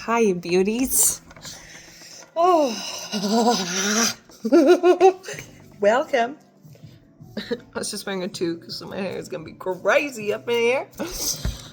Hi, you beauties. Oh, welcome. I was just wearing a toque, so my hair is gonna be crazy up in here.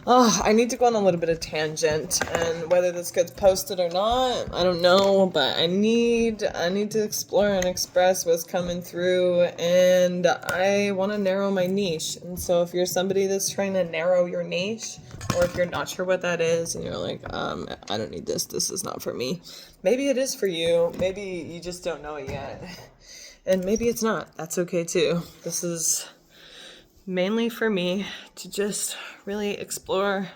Oh, I need to go on a little bit of tangent, and whether this gets posted or not, I don't know. But I need to explore and express what's coming through, and I want to narrow my niche. And so, if you're somebody that's trying to narrow your niche, or if you're not sure what that is, and you're like, I don't need this. This is not for me. Maybe it is for you. Maybe you just don't know it yet, and maybe it's not. That's okay too. This is mainly for me to just really explore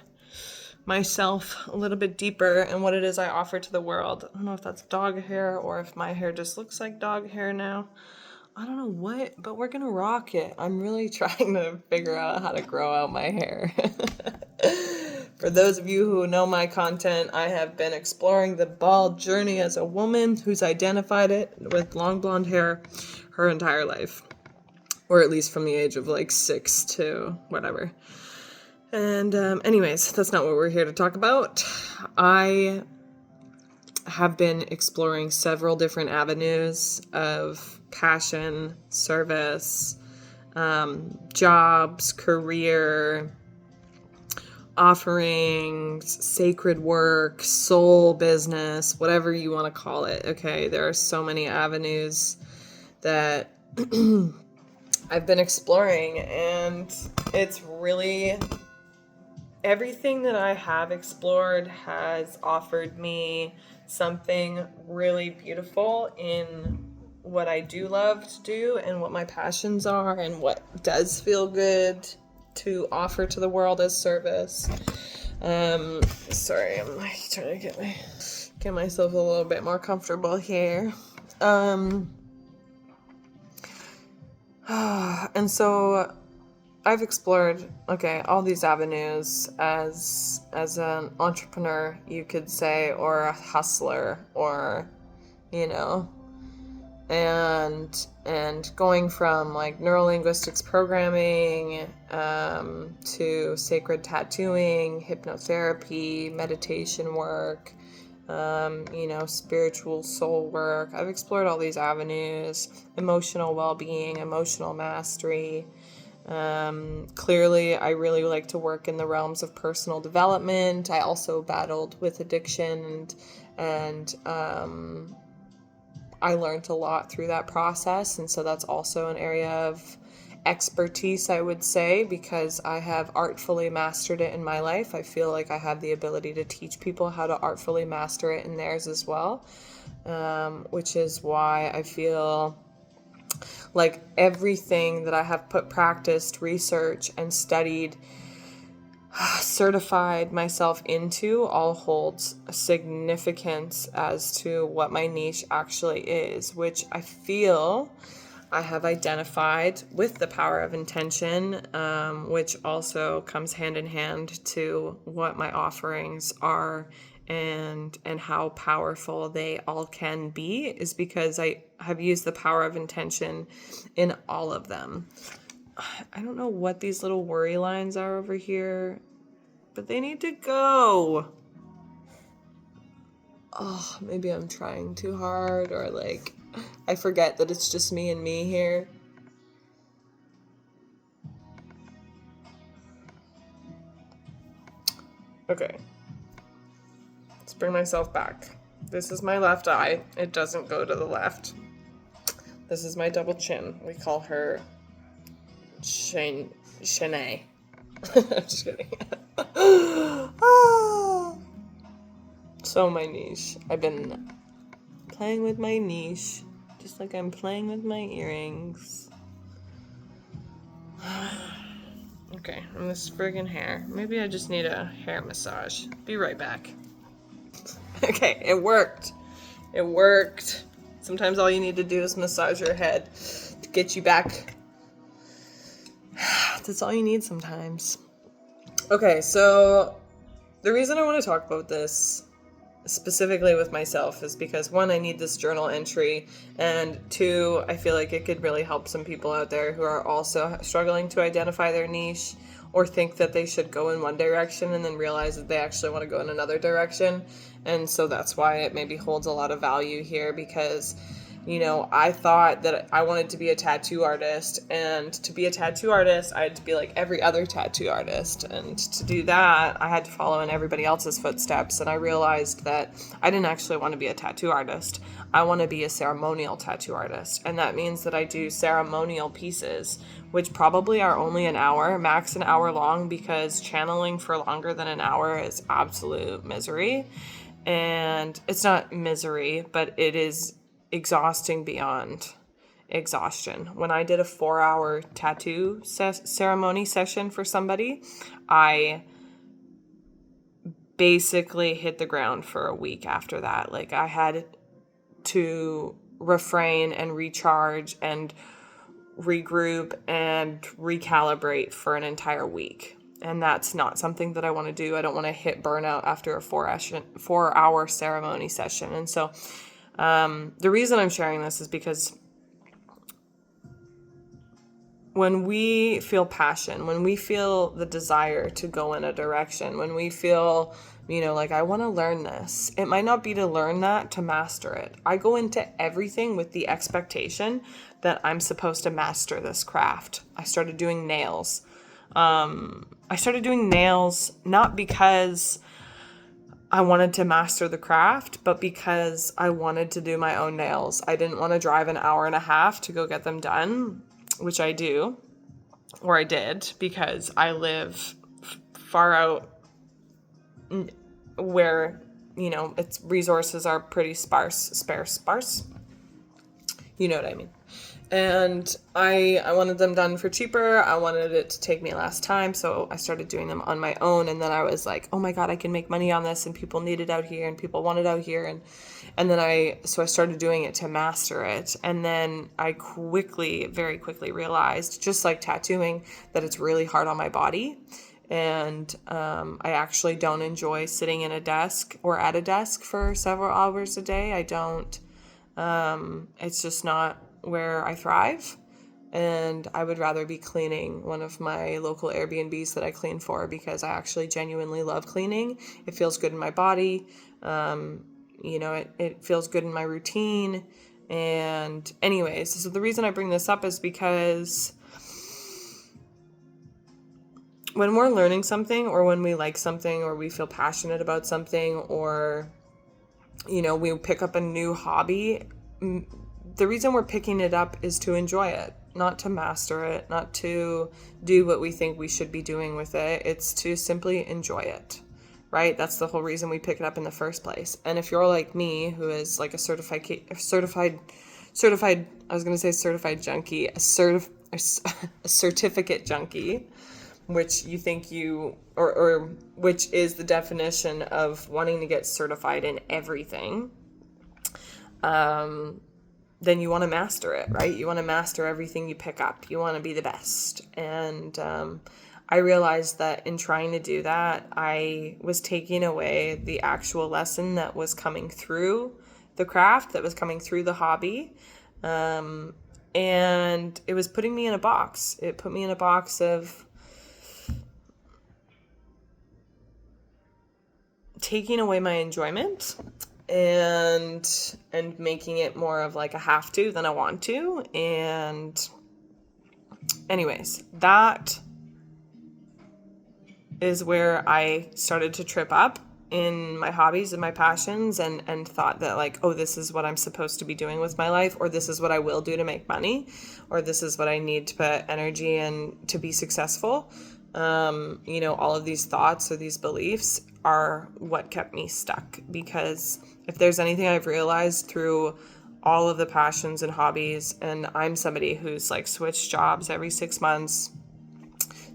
myself a little bit deeper and what it is I offer to the world. I don't know if that's dog hair or if my hair just looks like dog hair now. I don't know what, but we're gonna rock it. I'm really trying to figure out how to grow out my hair. For those of you who know my content, I have been exploring the bald journey as a woman who's identified it with long blonde hair her entire life. Or at least from the age of like 6 to whatever. And anyways, that's not what we're here to talk about. I have been exploring several different avenues of passion, service, jobs, career, offerings, sacred work, soul business, whatever you want to call it. Okay, there are so many avenues that I've been exploring, and it's really everything that I have explored has offered me something really beautiful in what I do love to do and what my passions are and what does feel good to offer to the world as service. Sorry, I'm like trying to get myself a little bit more comfortable here. And so I've explored, all these avenues as an entrepreneur, you could say, or a hustler, or, and going from like neurolinguistics programming to sacred tattooing, hypnotherapy, meditation work, spiritual soul work. I've explored all these avenues, emotional well-being, emotional mastery. Clearly, I really like to work in the realms of personal development. I also battled with addiction and I learned a lot through that process. And so that's also an area of expertise, I would say, because I have artfully mastered it in my life. I feel like I have the ability to teach people how to artfully master it in theirs as well, which is why I feel like everything that I have practiced, researched, and studied, certified myself into, all holds significance as to what my niche actually is, which I feel I have identified with the power of intention, which also comes hand in hand to what my offerings are and how powerful they all can be, is because I have used the power of intention in all of them. I don't know what these little worry lines are over here, but they need to go. Oh, maybe I'm trying too hard, or like I forget that it's just me and me here. Okay. Let's bring myself back. This is my left eye. It doesn't go to the left. This is my double chin. We call her Shanae. I'm just kidding. So my niche. I've been playing with my niche, just like I'm playing with my earrings. Okay, and this friggin' hair. Maybe I just need a hair massage. Be right back. Okay, it worked. It worked. Sometimes all you need to do is massage your head to get you back. That's all you need sometimes. Okay, so the reason I want to talk about this specifically with myself is because, one, I need this journal entry, and two, I feel like it could really help some people out there who are also struggling to identify their niche, or think that they should go in one direction and then realize that they actually want to go in another direction. And so that's why it maybe holds a lot of value here, because I thought that I wanted to be a tattoo artist, and to be a tattoo artist, I had to be like every other tattoo artist. And to do that, I had to follow in everybody else's footsteps. And I realized that I didn't actually want to be a tattoo artist. I want to be a ceremonial tattoo artist. And that means that I do ceremonial pieces, which probably are only an hour, max an hour long, because channeling for longer than an hour is absolute misery. And it's not misery, but it is exhausting beyond exhaustion. When I did a 4-hour tattoo ceremony session for somebody, I basically hit the ground for a week after that. Like, I had to refrain and recharge and regroup and recalibrate for an entire week. And that's not something that I want to do. I don't want to hit burnout after a 4-hour ceremony session. And so the reason I'm sharing this is because when we feel passion, when we feel the desire to go in a direction, when we feel, like I want to learn this, it might not be to learn that, to master it. I go into everything with the expectation that I'm supposed to master this craft. I started doing nails. Not because I wanted to master the craft, but because I wanted to do my own nails. I didn't want to drive an hour and a half to go get them done, which I do, or I did, because I live far out where, its resources are pretty sparse. You know what I mean? And I wanted them done for cheaper. I wanted it to take me less time. So I started doing them on my own. And then I was like, oh my God, I can make money on this. And people need it out here and people want it out here. And then I started doing it to master it. And then I very quickly realized, just like tattooing, that it's really hard on my body. And I actually don't enjoy sitting in a desk or at a desk for several hours a day. I don't. It's just not where I thrive, and I would rather be cleaning one of my local Airbnbs that I clean for, because I actually genuinely love cleaning. It feels good in my body. It feels good in my routine. And anyways, so the reason I bring this up is because when we're learning something, or when we like something, or we feel passionate about something, or, we pick up a new hobby, the reason we're picking it up is to enjoy it, not to master it, not to do what we think we should be doing with it. It's to simply enjoy it, right? That's the whole reason we pick it up in the first place. And if you're like me, who is like a certified junkie, a certificate junkie, which you think or which is the definition of wanting to get certified in everything, then you want to master it, right? You want to master everything you pick up. You want to be the best. And I realized that in trying to do that, I was taking away the actual lesson that was coming through the craft, that was coming through the hobby. And it was putting me in a box. It put me in a box of taking away my enjoyment and making it more of like a have to than a want to. And anyways, that is where I started to trip up in my hobbies and my passions, and thought that like, oh, this is what I'm supposed to be doing with my life, or this is what I will do to make money, or this is what I need to put energy in to be successful. All of these thoughts or these beliefs are what kept me stuck, because if there's anything I've realized through all of the passions and hobbies, and I'm somebody who's like switched jobs every 6 months.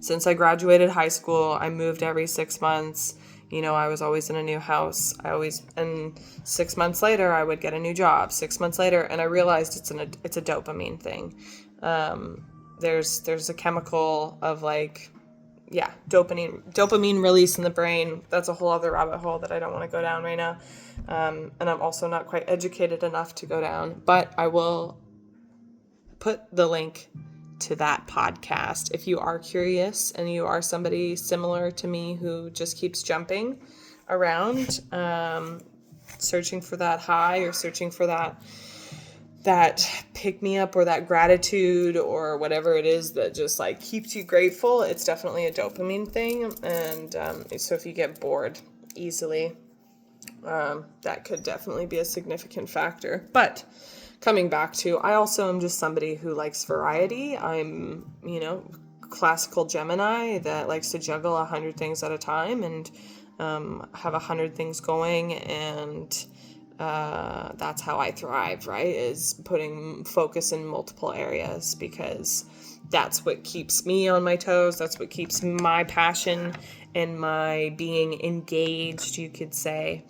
Since I graduated high school, I moved every 6 months. I was always in a new house. And 6 months later, I would get a new job. 6 months later, and I realized it's a dopamine thing. There's a chemical of like, dopamine release in the brain. That's a whole other rabbit hole that I don't want to go down right now. And I'm also not quite educated enough to go down, but I will put the link to that podcast. If you are curious and you are somebody similar to me who just keeps jumping around, searching for that high or searching for that pick me up or that gratitude or whatever it is that just like keeps you grateful, it's definitely a dopamine thing. And so if you get bored easily, that could definitely be a significant factor. But coming back to, I also am just somebody who likes variety. I'm, classical Gemini that likes to juggle 100 things at a time and have 100 things going, and that's how I thrive, right? Is putting focus in multiple areas, because that's what keeps me on my toes. That's what keeps my passion and my being engaged, you could say.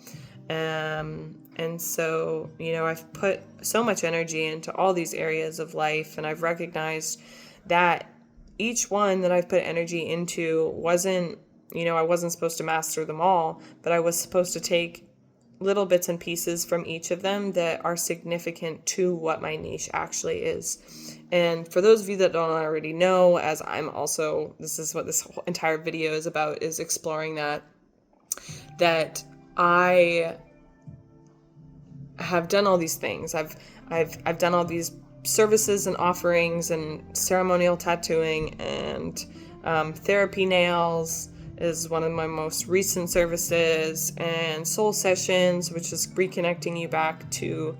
And so, I've put so much energy into all these areas of life, and I've recognized that each one that I've put energy into wasn't, I wasn't supposed to master them all, but I was supposed to take little bits and pieces from each of them that are significant to what my niche actually is. And for those of you that don't already know, as I'm also, this is what this whole entire video is about, is exploring that I have done all these things. I've done all these services and offerings, and ceremonial tattooing and therapy nails is one of my most recent services, and soul sessions, which is reconnecting you back to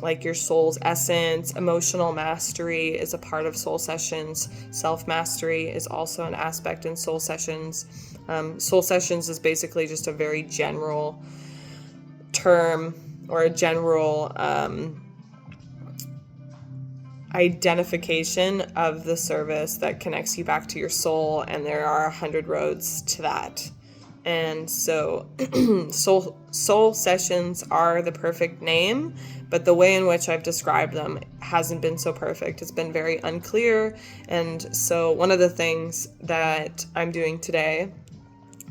like your soul's essence. Emotional mastery is a part of soul sessions. Self-mastery is also an aspect in soul sessions. Soul sessions is basically just a very general term, or a general identification of the service that connects you back to your soul, and there are 100 roads to that. And so soul sessions are the perfect name, but the way in which I've described them hasn't been so perfect. It's been very unclear. And so one of the things that I'm doing today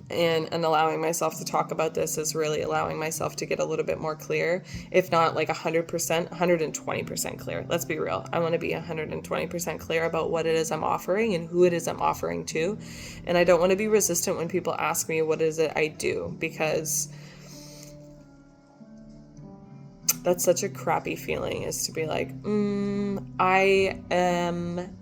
and allowing myself to talk about this is really allowing myself to get a little bit more clear, if not like 100%, 120% clear. Let's be real. I want to be 120% clear about what it is I'm offering and who it is I'm offering to. And I don't want to be resistant when people ask me what is it I do, because that's such a crappy feeling, is to be like, I am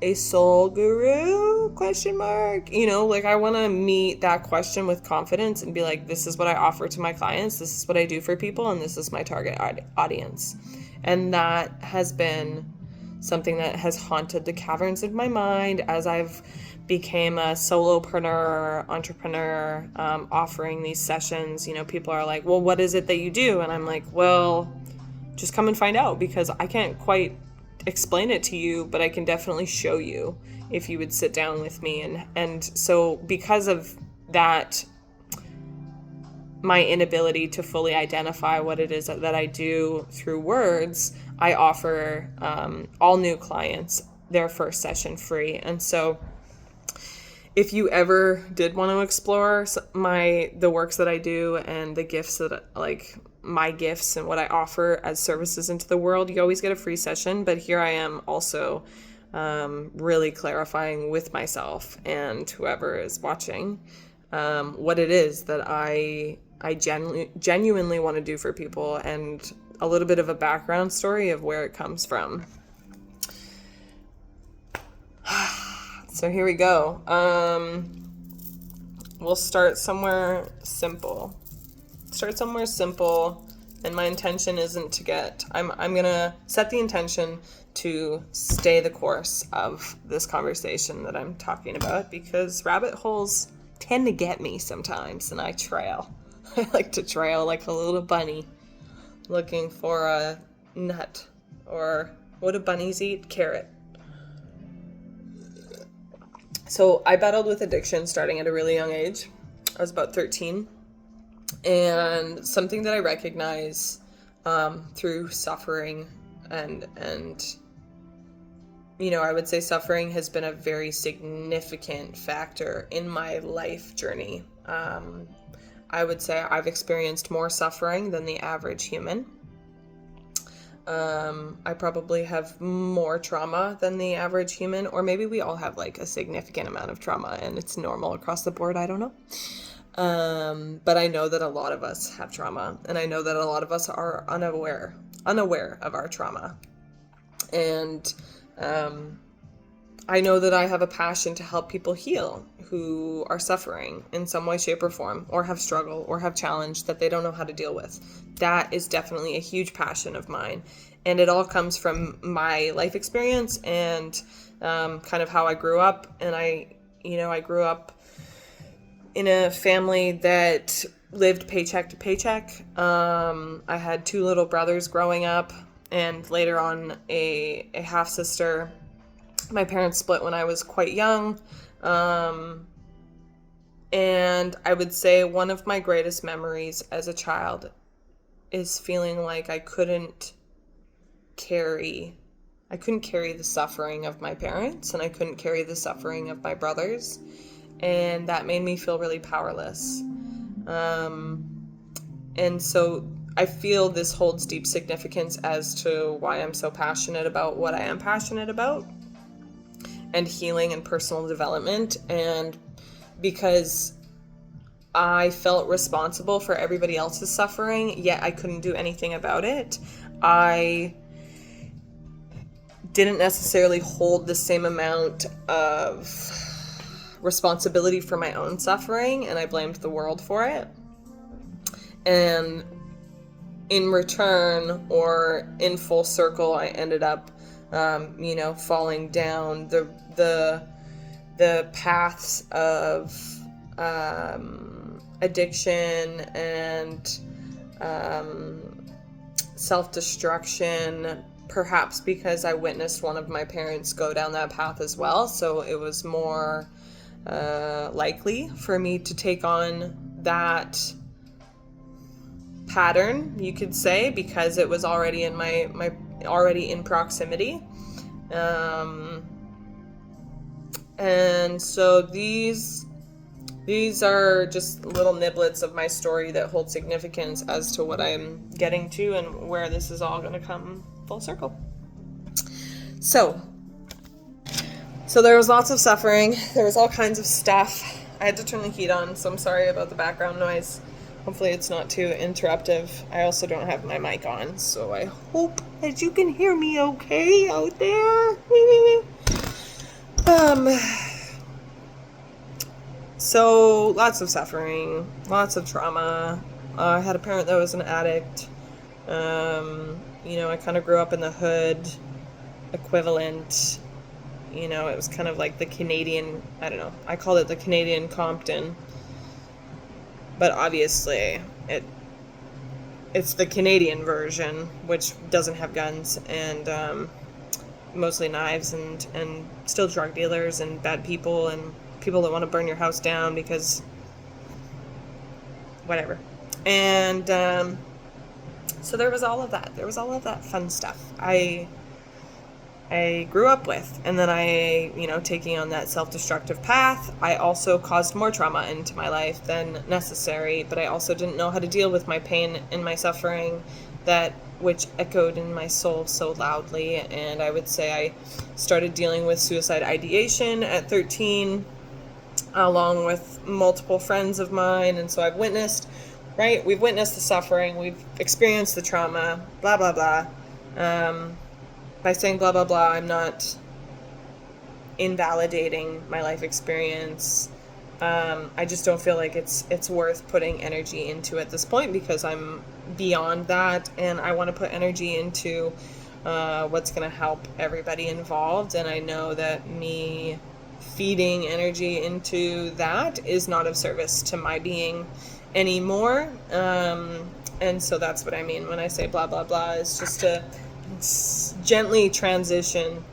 a soul guru, question mark, I want to meet that question with confidence and be like, this is what I offer to my clients, this is what I do for people, and this is my target audience. And that has been something that has haunted the caverns of my mind as I've became a solopreneur, entrepreneur, offering these sessions. People are like, well, what is it that you do? And I'm like, well, just come and find out, because I can't quite explain it to you, but I can definitely show you if you would sit down with me. And so because of that, my inability to fully identify what it is that I do through words, I offer all new clients their first session free. And so if you ever did want to explore the works that I do and the gifts that my gifts and what I offer as services into the world, you always get a free session. But here I am also really clarifying with myself and whoever is watching what it is that I genuinely want to do for people, and a little bit of a background story of where it comes from. So here we go. We'll start somewhere simple. And my intention isn't to get, I'm gonna set the intention to stay the course of this conversation that I'm talking about, because rabbit holes tend to get me sometimes, and I trail. I like to trail like a little bunny looking for a nut, or what do bunnies eat? Carrot. So I battled with addiction starting at a really young age. I was about 13. And something that I recognize through suffering and I would say suffering has been a very significant factor in my life journey. I would say I've experienced more suffering than the average human. I probably have more trauma than the average human, or maybe we all have like a significant amount of trauma and it's normal across the board. I don't know. But I know that a lot of us have trauma, and I know that a lot of us are unaware of our trauma. And I know that I have a passion to help people heal who are suffering in some way, shape, or form, or have struggle, or have challenge that they don't know how to deal with. That is definitely a huge passion of mine. And it all comes from my life experience and kind of how I grew up. And I grew up in a family that lived paycheck to paycheck. I had 2 little brothers growing up, and later on a half sister. My parents split when I was quite young. And I would say one of my greatest memories as a child is feeling like I couldn't carry the suffering of my parents, and I couldn't carry the suffering of my brothers. And that made me feel really powerless. And so I feel this holds deep significance as to why I'm so passionate about what I am passionate about, and healing and personal development. And because I felt responsible for everybody else's suffering, yet I couldn't do anything about it, I didn't necessarily hold the same amount of responsibility for my own suffering, and I blamed the world for it. And in return, or in full circle, I ended up falling down the paths of addiction and self-destruction, perhaps because I witnessed one of my parents go down that path as well. So it was more likely for me to take on that pattern, you could say, because it was already in my already in proximity. And so these are just little niblets of my story that hold significance as to what I'm getting to and where this is all going to come full circle. So there was lots of suffering. There was all kinds of stuff. I had to turn the heat on, so I'm sorry about the background noise. Hopefully it's not too interruptive. I also don't have my mic on, so I hope that you can hear me okay out there. So lots of suffering, lots of trauma. I had a parent that was an addict. I kind of grew up in the hood equivalent. It was kind of like the Canadian, I don't know, I called it the Canadian Compton. But obviously, it's the Canadian version, which doesn't have guns and mostly knives and still drug dealers and bad people and people that want to burn your house down because whatever. And so there was all of that. There was all of that fun stuff I grew up with. And then I, taking on that self-destructive path, I also caused more trauma into my life than necessary, but I also didn't know how to deal with my pain and my suffering, which echoed in my soul so loudly. And I would say I started dealing with suicide ideation at 13, along with multiple friends of mine. And so we've witnessed the suffering, we've experienced the trauma, blah, blah, blah. By saying blah, blah, blah, I'm not invalidating my life experience. I just don't feel like it's worth putting energy into at this point, because I'm beyond that, and I want to put energy into what's going to help everybody involved. And I know that me feeding energy into that is not of service to my being anymore. And so that's what I mean when I say blah, blah, blah, is just to gently transition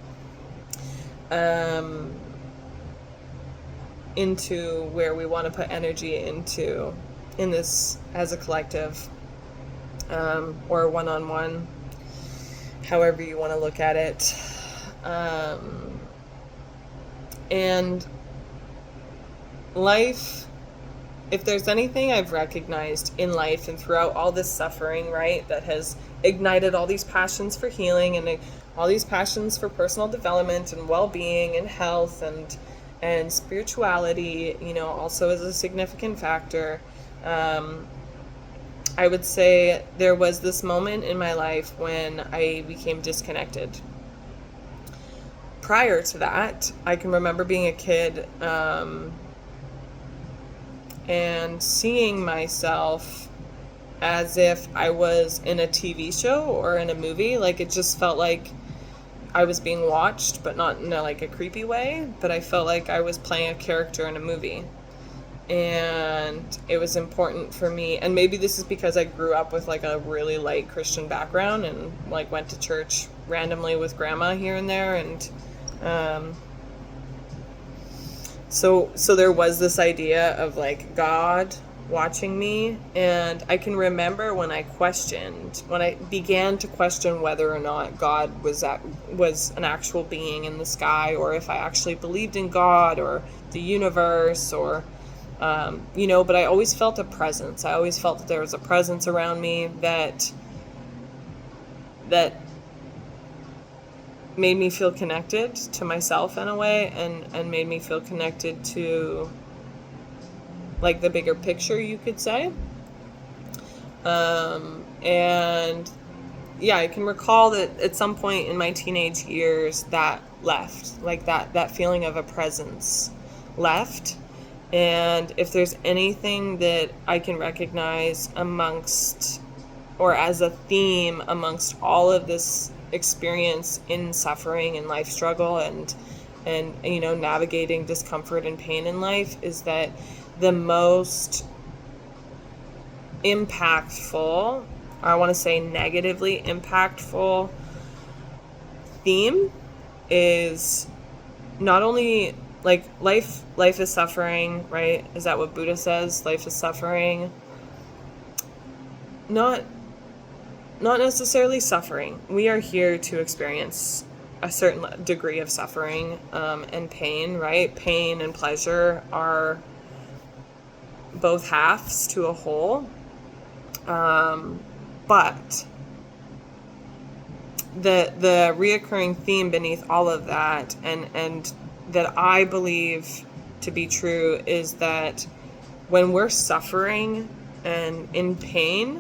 into where we want to put energy into in this as a collective, or one-on-one, however you want to look at it. And life if there's anything I've recognized in life and throughout all this suffering, right, that has ignited all these passions for healing and all these passions for personal development and well-being and health and spirituality, also is a significant factor. I would say there was this moment in my life when I became disconnected. Prior to that, I can remember being a kid, and seeing myself as if I was in a TV show or in a movie. Like, it just felt like I was being watched, but not in a creepy way, but I felt like I was playing a character in a movie. And it was important for me, and maybe this is because I grew up with a really light Christian background and went to church randomly with grandma here and there, and so there was this idea of God watching me. And I can remember when I began to question whether or not God was an actual being in the sky, or if I actually believed in God or the universe, or but I always felt a presence. I always felt that there was a presence around me that made me feel connected to myself in a way, and made me feel connected to the bigger picture, you could say. And yeah, I can recall that at some point in my teenage years that left, that feeling of a presence left. And if there's anything that I can recognize amongst, or as a theme amongst all of this experience in suffering and life struggle and navigating discomfort and pain in life, is that the most impactful, I want to say negatively impactful theme is not only life is suffering, right? Is that what Buddha says? Life is suffering. Not necessarily suffering. We are here to experience a certain degree of suffering and pain, right? Pain and pleasure are both halves to a whole. But the reoccurring theme beneath all of that, and that I believe to be true, is that when we're suffering and in pain,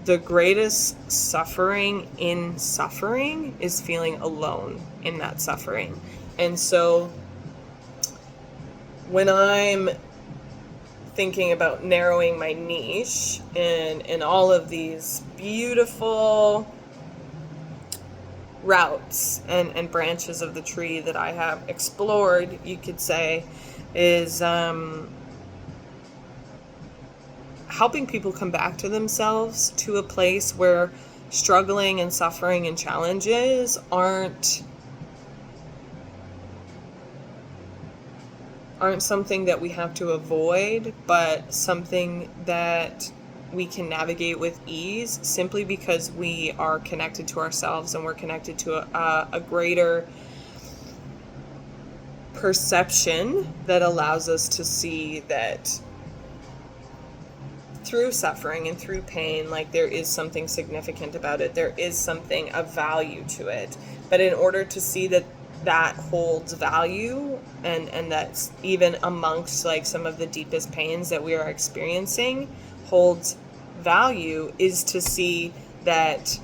the greatest suffering in suffering is feeling alone in that suffering. And so when I'm thinking about narrowing my niche in all of these beautiful routes and branches of the tree that I have explored, you could say, is helping people come back to themselves, to a place where struggling and suffering and challenges aren't something that we have to avoid, but something that we can navigate with ease, simply because we are connected to ourselves and we're connected to a greater perception that allows us to see that through suffering and through pain, there is something significant about it. There is something of value to it. But in order to see that holds value, and that's even amongst some of the deepest pains that we are experiencing holds value, is to see that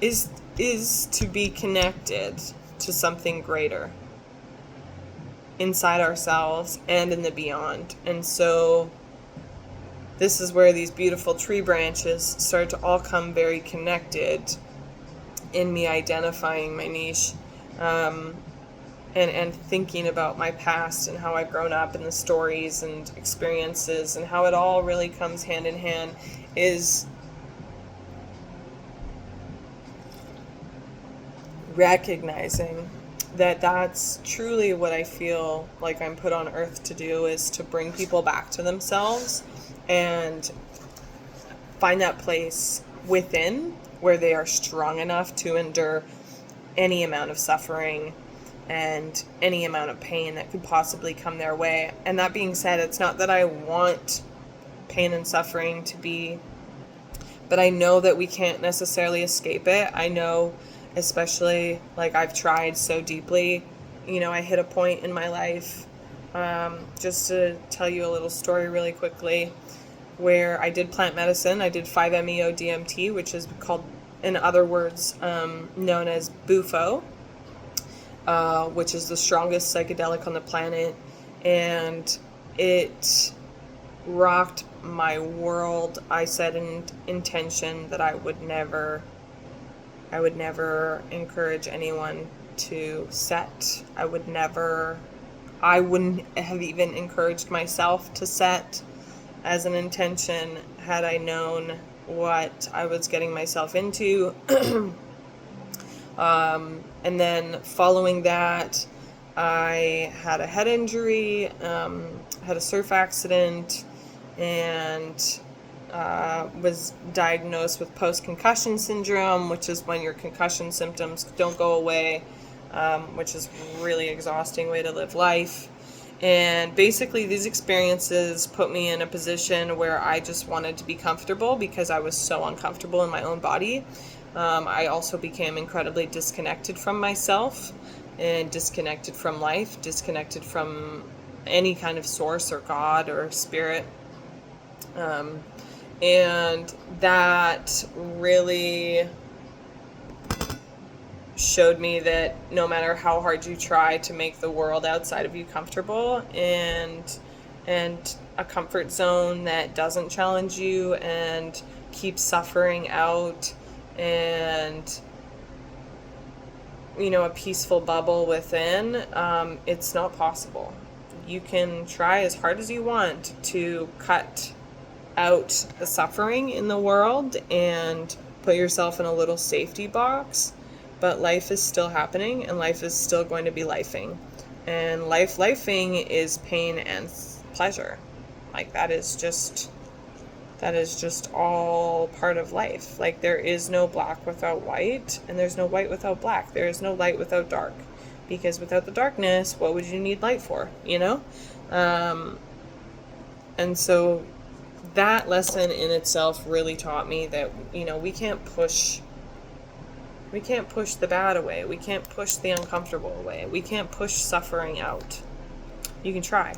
is to be connected to something greater inside ourselves and in the beyond. And so this is where these beautiful tree branches start to all come very connected in me identifying my niche, and thinking about my past and how I've grown up and the stories and experiences and how it all really comes hand in hand, is recognizing that that's truly what I feel like I'm put on earth to do, is to bring people back to themselves and find that place within where they are strong enough to endure any amount of suffering and any amount of pain that could possibly come their way. And that being said, it's not that I want pain and suffering to be, but I know that we can't necessarily escape it. I know, especially, like, I've tried so deeply. I hit a point in my life, just to tell you a little story really quickly, where I did plant medicine. I did 5-MeO-DMT, which is called, in other words, known as Bufo, which is the strongest psychedelic on the planet. And it rocked my world. I set an intention that I would never encourage anyone to set. I wouldn't have even encouraged myself to set as an intention had I known what I was getting myself into. And then following that, I had a head injury, had a surf accident, and was diagnosed with post-concussion syndrome, which is when your concussion symptoms don't go away, which is a really exhausting way to live life. And basically these experiences put me in a position where I just wanted to be comfortable because I was so uncomfortable in my own body. I also became incredibly disconnected from myself and disconnected from life, disconnected from any kind of source or God or spirit. And that really showed me that no matter how hard you try to make the world outside of you comfortable and a comfort zone that doesn't challenge you and keeps suffering out, and a peaceful bubble within, it's not possible. You can try as hard as you want to cut out the suffering in the world and put yourself in a little safety box, but life is still happening, and life is still going to be lifing. And lifing is pain and pleasure. Like, that is just all part of life. Like, there is no black without white, and there's no white without black. There is no light without dark, because without the darkness, what would you need light for, and so that lesson in itself really taught me that, we can't push the bad away. We can't push the uncomfortable away. We can't push suffering out. You can try.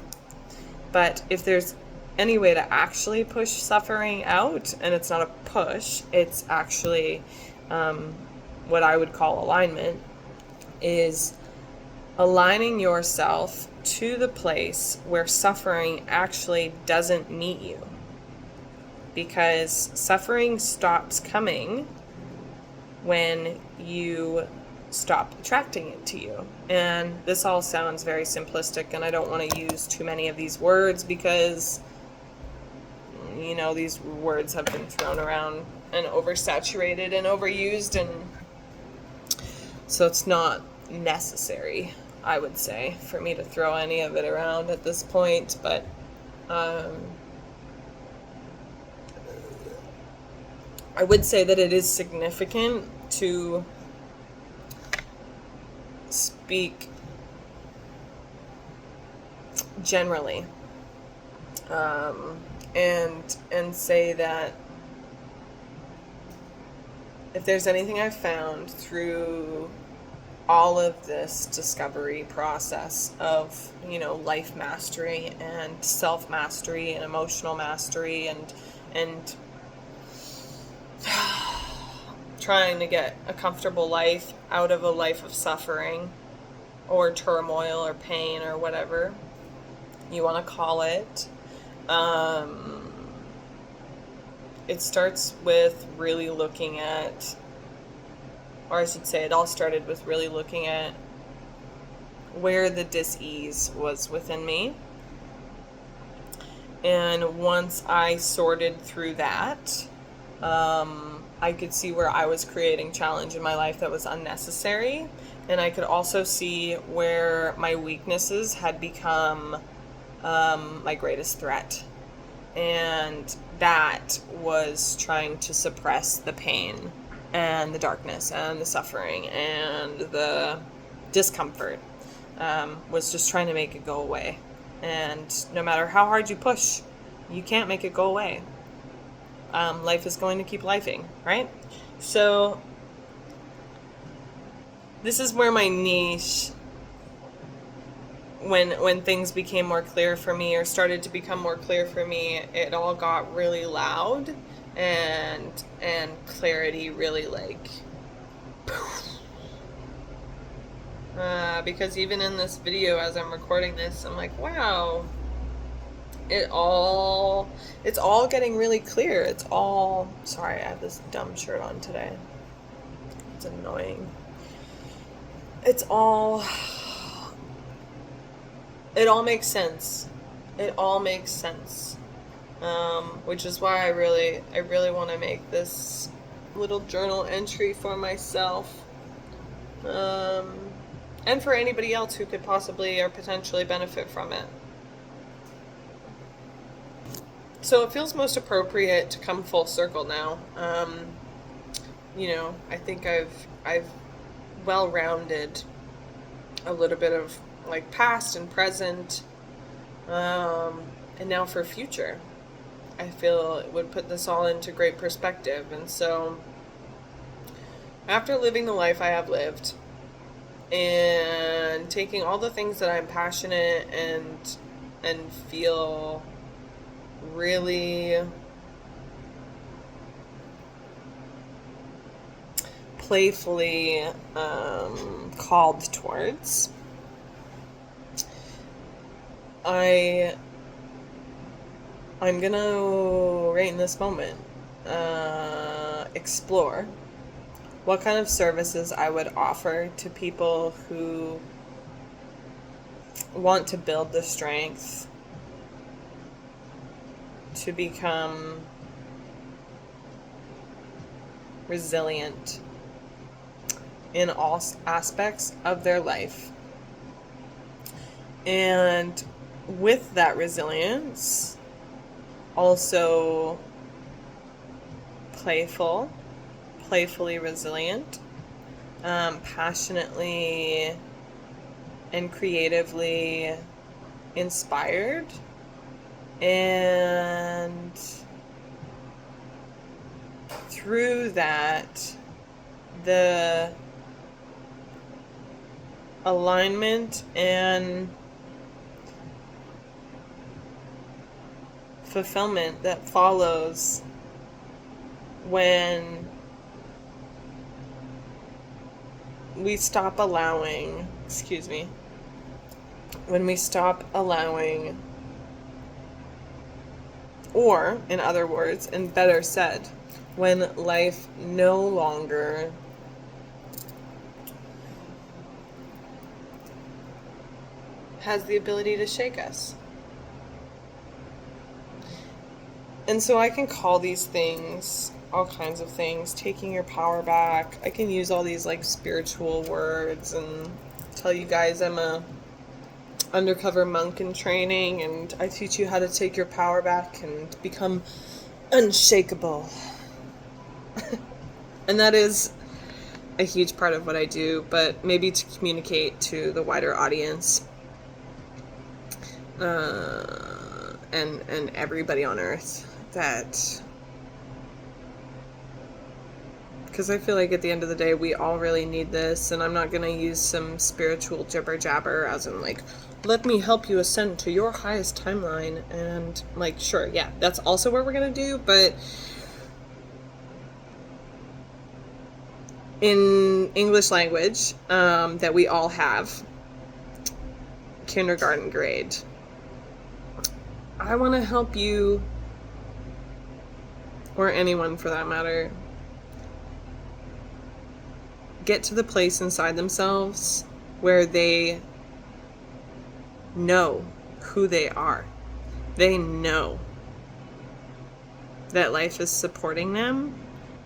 But if there's any way to actually push suffering out, and it's not a push, it's actually what I would call alignment, is aligning yourself to the place where suffering actually doesn't meet you. Because suffering stops coming when you stop attracting it to you. And this all sounds very simplistic, and I don't want to use too many of these words because, these words have been thrown around and oversaturated and overused, and so it's not necessary, I would say, for me to throw any of it around at this point. But I would say that it is significant to speak generally, and say that if there's anything I've found through all of this discovery process of, life mastery and self-mastery and emotional mastery and trying to get a comfortable life out of a life of suffering or turmoil or pain or whatever you want to call it. It starts with really looking at, or I should say it all started with really looking at where the dis-ease was within me. And once I sorted through that, I could see where I was creating challenge in my life that was unnecessary. And I could also see where my weaknesses had become my greatest threat. And that was trying to suppress the pain and the darkness and the suffering and the discomfort. was just trying to make it go away. And no matter how hard you push, you can't make it go away. Life is going to keep lifing, right? So this is where my niche, when things became more clear for me, or started to become more clear for me, it all got really loud, and clarity really like because even in this video, as I'm recording this, I'm like, wow, it's all getting really clear. It's all, sorry, I have this dumb shirt on today. It's annoying. It all makes sense. It all makes sense. Which is why I really want to make this little journal entry for myself. And for anybody else who could possibly or potentially benefit from it. So it feels most appropriate to come full circle now. I think I've well-rounded a little bit of like past and present, and now for future. I feel it would put this all into great perspective. And so after living the life I have lived, and taking all the things that I'm passionate and feel really playfully called towards, I'm gonna, right in this moment, explore what kind of services I would offer to people who want to build the strength to become resilient in all aspects of their life. And with that resilience, also playfully resilient, passionately and creatively inspired, and through that, the alignment and fulfillment that follows when we stop allowing, or in other words, and better said, when life no longer has the ability to shake us. And so I can call these things all kinds of things, taking your power back. I can use all these like spiritual words and tell you guys I'm a undercover monk in training, and I teach you how to take your power back and become unshakable. And that is a huge part of what I do, but maybe to communicate to the wider audience, and everybody on earth, that, because I feel like at the end of the day we all really need this. And I'm not going to use some spiritual jibber jabber as in like, let me help you ascend to your highest timeline, and like, sure, yeah, that's also what we're going to do, but in English language, that we all have, kindergarten grade, I want to help you, or anyone for that matter, get to the place inside themselves where they know who they are. They know that life is supporting them,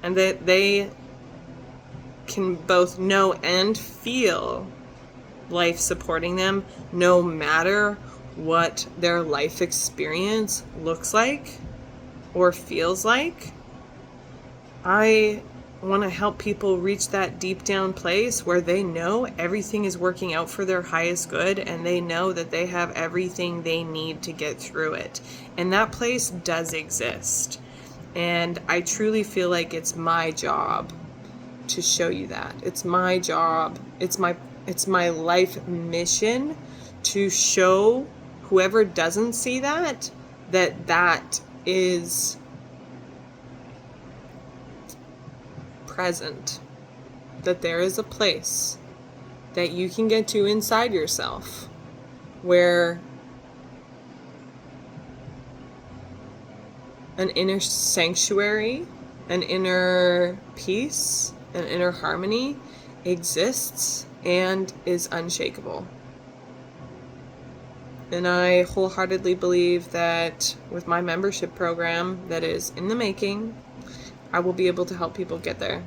and that they can both know and feel life supporting them, no matter what their life experience looks like or feels like. I want to help people reach that deep down place where they know everything is working out for their highest good, and they know that they have everything they need to get through it. And that place does exist. And I truly feel like it's my job to show you that. It's my job. It's my life mission to show whoever doesn't see that that is present, that there is a place that you can get to inside yourself where an inner sanctuary, an inner peace, an inner harmony exists and is unshakable. And I wholeheartedly believe that with my membership program that is in the making, I will be able to help people get there.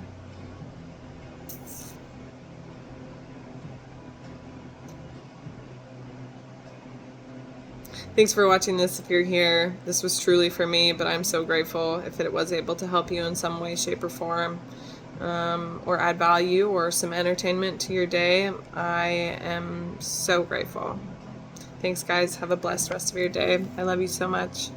Thanks for watching this if you're here. This was truly for me, but I'm so grateful if it was able to help you in some way, shape, or form, or add value or some entertainment to your day. I am so grateful. Thanks, guys. Have a blessed rest of your day. I love you so much.